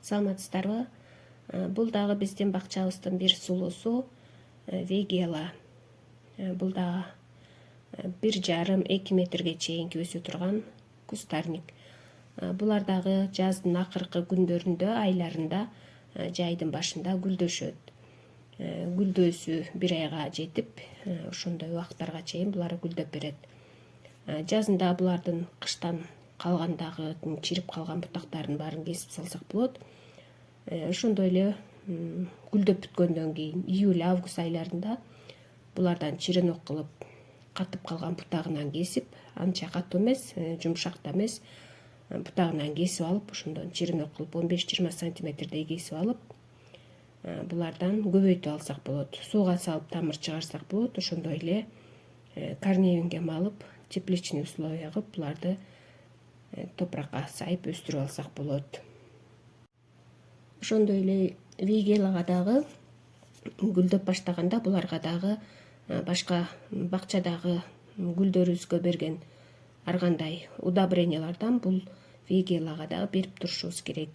Саламатсыздарбы? Бул дагы биздин бакчабыздын бир сулуусу вейгела. Бул дагы 1,5-2 метрге чейинки өсө турган кустарник. Булар дагы жаздын акыркы күндөрүндө, айларында, жайдын башында гүлдөшөт. Гүлдөөсү 1 айга жетип, ошондой убакыттарга чейин булар гүлдөп берет. Жазында булардын кыштан калгандагы чирип калган бутактарын баарын кесип салсак болот. Ошондой эле гүлдөп бүткөндөн кийин июль-август айларында булардан чиренок кылып катып калган бутагынан кесип, анча катуу эмес, жумшак да эмес, бутагынан кесип алып, ошондон чиренок кылып 15-20 сантиметрдей кесип алып, булардан көбөйтүп алсак болот. Сууга салып тамыр чыгарсак болот. Ошондой эле корневингге малып, тепличный условия кылып, буларды топуракка сайып өстүрүп алсак болот. Ошондой эле вейгелага дагы гүлдөп баштаганда буларга дагы башка бакчадагы гүлдөрүбүзгө берген ар кандай удобрениялардан бул вейгелага дагы берип турушубуз керек.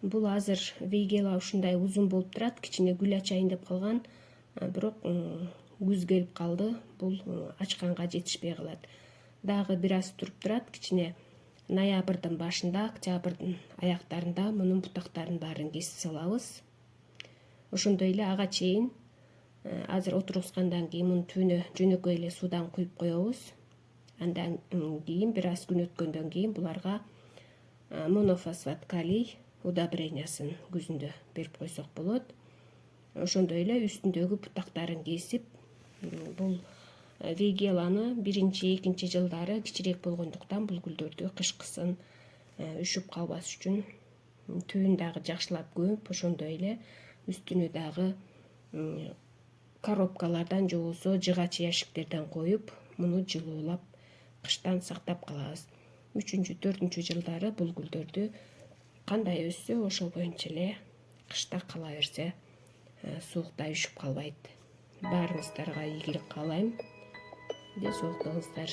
Бул азыр вейгела ушундай узун болуп турат, кичине гүл ачайын деп калган, бирок күз келип калды, бул ачканга жетишпей калат. Дагы бир аз туруп турат, кичине ноябрдын башында, октябрдын аяктарында мунун бутактарын баарын кесип салабыз. Ошондой эле ага чейин азыр отургузгандан кийин мунун түбүнө жөнөкөй эле суудан куюп коебуз. Андан кийин бир аз күн өткөндөн кийин буларга монофосфат калий удобрениясын күзүндө берип койсок болот. Ошондой эле үстүндөгү бутактарын кесип, бул вейгеланы 1-2 жылдары кичирээк болгондуктан бул гүлдөрдү кышкысын үшүп калбас үчүн түбүн дагы жакшылап көмүп, ошондой эле үстүнө дагы коробкалардан же болбосо жыгач ящиктерден коюп, муну жылуулап кыштан сактап калабыз. 3-4 жылдары бул гүлдөрдү кандай өссө, ошол боюнча эле кышта кала берсе, суукта үшүп калбайт. Баарыңыздарга ийгилик каалайм. Ден соолуктуңуздар.